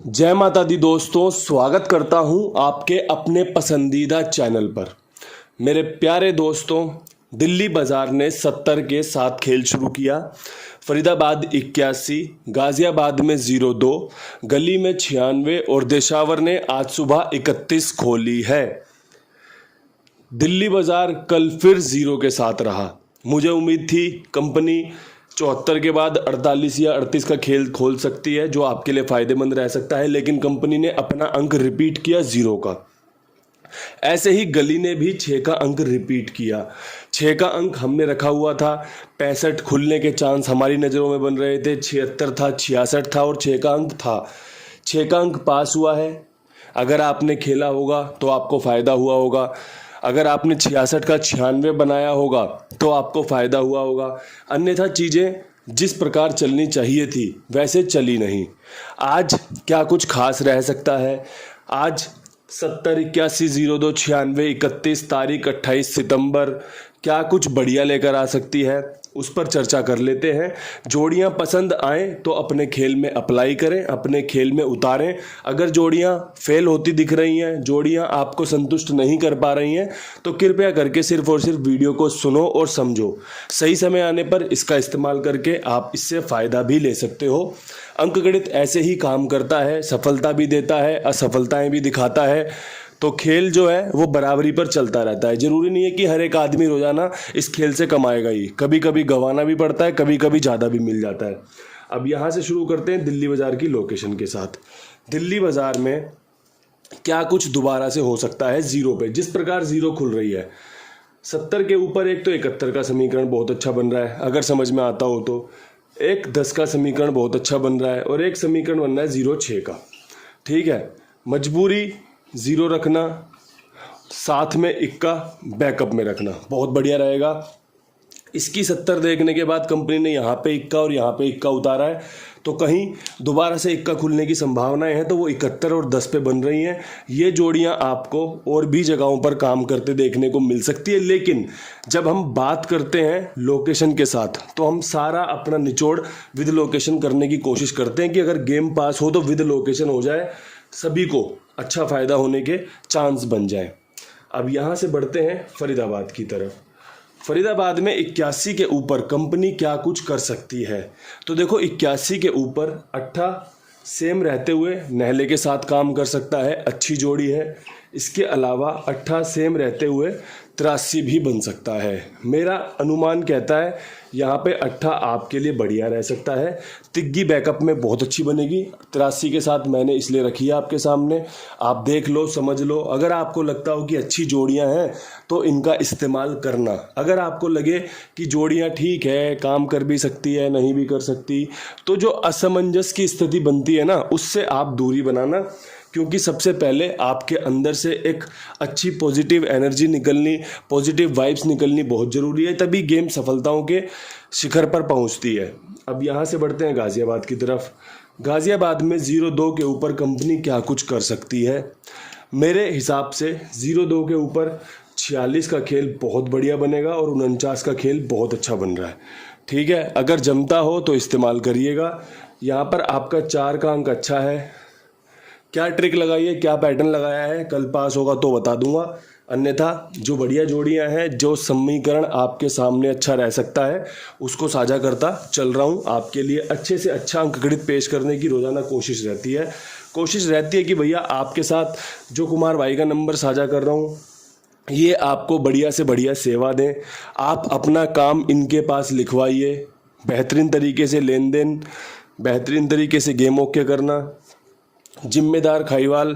जय माता दी दोस्तों, स्वागत करता हूं आपके अपने पसंदीदा चैनल पर। मेरे प्यारे दोस्तों, दिल्ली बाज़ार ने 70 के साथ खेल शुरू किया। फरीदाबाद 81, गाज़ियाबाद में 02, गली में 96 और देशावर ने आज सुबह 31 खोली है। दिल्ली बाज़ार कल फिर 0 के साथ रहा। मुझे उम्मीद थी कंपनी 74 के बाद 48 या 38 का खेल खोल सकती है, जो आपके लिए फ़ायदेमंद रह सकता है, लेकिन कंपनी ने अपना अंक रिपीट किया 0 का। ऐसे ही गली ने भी 6 का अंक रिपीट किया। 6 का अंक हमने रखा हुआ था, 65 खुलने के चांस हमारी नज़रों में बन रहे थे, 76 था, 66 था और 6 का अंक था। 6 का अंक पास हुआ है। अगर आपने खेला होगा तो आपको फ़ायदा हुआ होगा। अगर आपने 66 का 96 बनाया होगा तो आपको फ़ायदा हुआ होगा। अन्यथा चीज़ें जिस प्रकार चलनी चाहिए थी वैसे चली नहीं। आज क्या कुछ खास रह सकता है? आज 70, 81, 02, 96, 31 तारीख 28 सितंबर क्या कुछ बढ़िया लेकर आ सकती है, उस पर चर्चा कर लेते हैं। जोड़ियां पसंद आएँ तो अपने खेल में अप्लाई करें, अपने खेल में उतारें। अगर जोड़ियां फेल होती दिख रही हैं, जोड़ियां आपको संतुष्ट नहीं कर पा रही हैं, तो कृपया करके सिर्फ और सिर्फ वीडियो को सुनो और समझो। सही समय आने पर इसका इस्तेमाल करके आप इससे फ़ायदा भी ले सकते हो। अंकगणित ऐसे ही काम करता है, सफलता भी देता है, असफलताएं भी दिखाता है। तो खेल जो है वो बराबरी पर चलता रहता है। ज़रूरी नहीं है कि हर एक आदमी रोज़ाना इस खेल से कमाएगा ही। कभी कभी गंवाना भी पड़ता है, कभी कभी ज़्यादा भी मिल जाता है। अब यहाँ से शुरू करते हैं दिल्ली बाज़ार की लोकेशन के साथ। दिल्ली बाज़ार में क्या कुछ दोबारा से हो सकता है 0 पे, जिस प्रकार 0 खुल रही है। 70 के ऊपर एक तो 71 का समीकरण बहुत अच्छा बन रहा है, अगर समझ में आता हो तो। एक 10 का समीकरण बहुत अच्छा बन रहा है और एक समीकरण बन रहा है 0,6 का। ठीक है, मजबूरी 0 रखना, साथ में इक्का बैकअप में रखना बहुत बढ़िया रहेगा। इसकी 70 देखने के बाद कंपनी ने यहाँ पे इक्का और यहाँ पे इक्का उतारा है, तो कहीं दोबारा से इक्का खुलने की संभावनाएं हैं, तो वो 71 और 10 पे बन रही हैं। ये जोड़ियां आपको और भी जगहों पर काम करते देखने को मिल सकती है। लेकिन जब हम बात करते हैं लोकेशन के साथ, तो हम सारा अपना निचोड़ विद लोकेशन करने की कोशिश करते हैं कि अगर गेम पास हो तो विद लोकेशन हो जाए, सभी को अच्छा फ़ायदा होने के चांस बन जाए। अब यहाँ से बढ़ते हैं फरीदाबाद की तरफ। फरीदाबाद में 81 के ऊपर कंपनी क्या कुछ कर सकती है? तो देखो, 81 के ऊपर 8 सेम रहते हुए नहले के साथ काम कर सकता है, अच्छी जोड़ी है। इसके अलावा 8 सेम रहते हुए 83 भी बन सकता है। मेरा अनुमान कहता है यहाँ पे 8 आपके लिए बढ़िया रह सकता है। तिग्गी बैकअप में बहुत अच्छी बनेगी। 83 के साथ मैंने इसलिए रखी है आपके सामने, आप देख लो, समझ लो। अगर आपको लगता हो कि अच्छी जोड़ियाँ हैं तो इनका इस्तेमाल करना। अगर आपको लगे कि जोड़ियाँ ठीक है, काम कर भी सकती है, नहीं भी कर सकती, तो जो असमंजस की स्थिति बनती है ना, उससे आप दूरी बनाना। क्योंकि सबसे पहले आपके अंदर से एक अच्छी पॉजिटिव एनर्जी निकलनी, पॉजिटिव वाइब्स निकलनी बहुत ज़रूरी है, तभी गेम सफलताओं के शिखर पर पहुंचती है। अब यहाँ से बढ़ते हैं गाज़ियाबाद की तरफ। गाज़ियाबाद में 0,2 के ऊपर कंपनी क्या कुछ कर सकती है? मेरे हिसाब से 0,2 के ऊपर 46 का खेल बहुत बढ़िया बनेगा और 49 का खेल बहुत अच्छा बन रहा है। ठीक है, अगर जमता हो तो इस्तेमाल करिएगा। यहाँ पर आपका 4 का अंक अच्छा है। क्या ट्रिक लगाई है, क्या पैटर्न लगाया है, कल पास होगा तो बता दूंगा। अन्यथा जो बढ़िया जोड़ियां हैं, जो समीकरण आपके सामने अच्छा रह सकता है, उसको साझा करता चल रहा हूं। आपके लिए अच्छे से अच्छा अंकगणित पेश करने की रोज़ाना कोशिश रहती है। कोशिश रहती है कि भैया आपके साथ जो कुमार भाई का नंबर साझा कर रहा हूँ, ये आपको बढ़िया से बढ़िया सेवा दें। आप अपना काम इनके पास लिखवाइए, बेहतरीन तरीके से लेन देन, बेहतरीन तरीके से गेम ओके करना, जिम्मेदार खाईवाल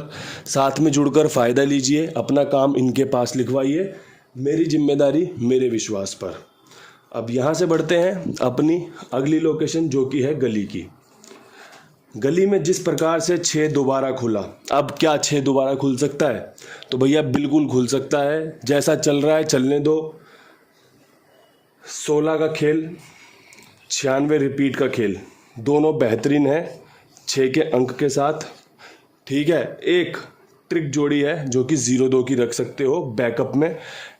साथ में जुड़कर फ़ायदा लीजिए, अपना काम इनके पास लिखवाइए। मेरी जिम्मेदारी मेरे विश्वास पर। अब यहाँ से बढ़ते हैं अपनी अगली लोकेशन, जो कि है गली की। गली में जिस प्रकार से 6 दोबारा खुला, अब क्या 6 दोबारा खुल सकता है? तो भैया बिल्कुल खुल सकता है। जैसा चल रहा है चलने दो। 16 का खेल, 96 रिपीट का खेल, दोनों बेहतरीन है 6 के अंक के साथ। ठीक है, एक ट्रिक जोड़ी है जो कि 0,2 की रख सकते हो बैकअप में,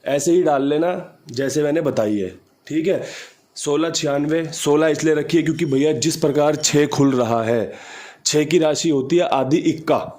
ऐसे ही डाल लेना जैसे मैंने बताई है। ठीक है, 16, 96, 16 इसलिए रखिए क्योंकि भैया जिस प्रकार 6 खुल रहा है, 6 की राशि होती है आधी इक्का।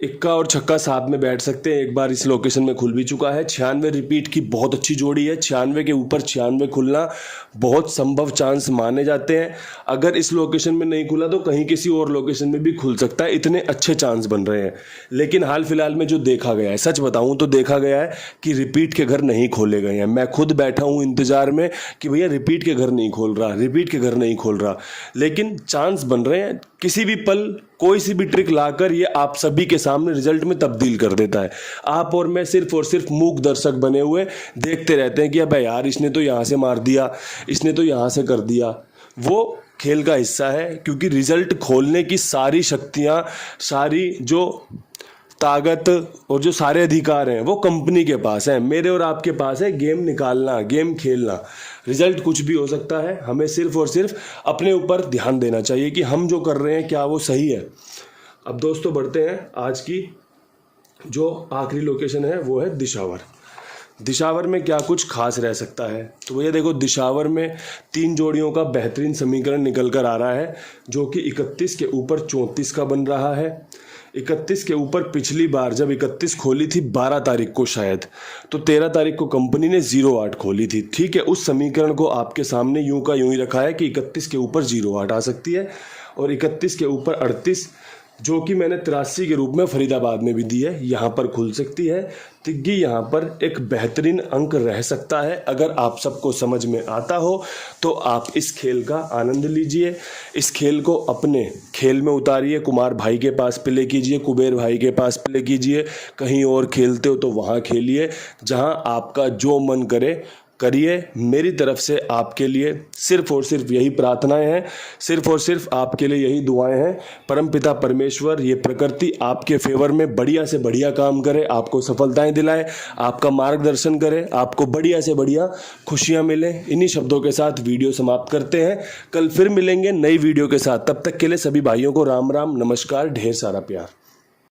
इक्का और छक्का साथ में बैठ सकते हैं। एक बार इस लोकेशन में खुल भी चुका है। 96 रिपीट की बहुत अच्छी जोड़ी है। 96 के ऊपर 96 खुलना बहुत संभव चांस माने जाते हैं। अगर इस लोकेशन में नहीं खुला तो कहीं किसी और लोकेशन में भी खुल सकता है, इतने अच्छे चांस बन रहे हैं। लेकिन हाल फिलहाल में जो देखा गया है, सच बताऊं तो देखा गया है कि रिपीट के घर नहीं खोले गए हैं। मैं खुद बैठा हूं इंतजार में कि भैया रिपीट के घर नहीं खोल रहा, रिपीट के घर नहीं खोल रहा, लेकिन चांस बन रहे हैं। किसी भी पल कोई सी भी ट्रिक लाकर ये आप सभी के सामने रिजल्ट में तब्दील कर देता है। आप और मैं सिर्फ और सिर्फ मूक दर्शक बने हुए देखते रहते हैं कि अबे यार इसने तो यहाँ से मार दिया, इसने तो यहाँ से कर दिया। वो खेल का हिस्सा है, क्योंकि रिजल्ट खोलने की सारी शक्तियाँ, सारी जो ताकत और जो सारे अधिकार हैं वो कंपनी के पास है। मेरे और आपके पास है गेम निकालना, गेम खेलना। रिजल्ट कुछ भी हो सकता है, हमें सिर्फ और सिर्फ अपने ऊपर ध्यान देना चाहिए कि हम जो कर रहे हैं क्या वो सही है। अब दोस्तों बढ़ते हैं, आज की जो आखिरी लोकेशन है वो है दिशावर। दिशावर में क्या कुछ खास रह सकता है, तो भैया देखो दिशावर में 3 जोड़ियों का बेहतरीन समीकरण निकल कर आ रहा है, जो कि 31 के ऊपर 34 का बन रहा है। 31 के ऊपर पिछली बार जब 31 खोली थी 12 तारीख को शायद, तो 13 तारीख को कंपनी ने 08 खोली थी। ठीक है, उस समीकरण को आपके सामने यूं का यूं ही रखा है कि 31 के ऊपर 08 आ सकती है और 31 के ऊपर 38, जो कि मैंने 83 के रूप में फरीदाबाद में भी दी है, यहाँ पर खुल सकती है। तिग्गी यहाँ पर एक बेहतरीन अंक रह सकता है। अगर आप सबको समझ में आता हो तो आप इस खेल का आनंद लीजिए, इस खेल को अपने खेल में उतारिए। कुमार भाई के पास प्ले कीजिए, कुबेर भाई के पास प्ले कीजिए, कहीं और खेलते हो तो वहाँ खेलिए, जहाँ आपका जो मन करे करिए। मेरी तरफ से आपके लिए सिर्फ और सिर्फ यही प्रार्थनाएं हैं, सिर्फ और सिर्फ आपके लिए यही दुआएं हैं। परमपिता परमेश्वर ये प्रकृति आपके फेवर में बढ़िया से बढ़िया काम करे, आपको सफलताएं दिलाए, आपका मार्गदर्शन करे, आपको बढ़िया से बढ़िया खुशियां मिले। इन्हीं शब्दों के साथ वीडियो समाप्त करते हैं। कल फिर मिलेंगे नई वीडियो के साथ। तब तक के लिए सभी भाइयों को राम राम, नमस्कार, ढेर सारा प्यार।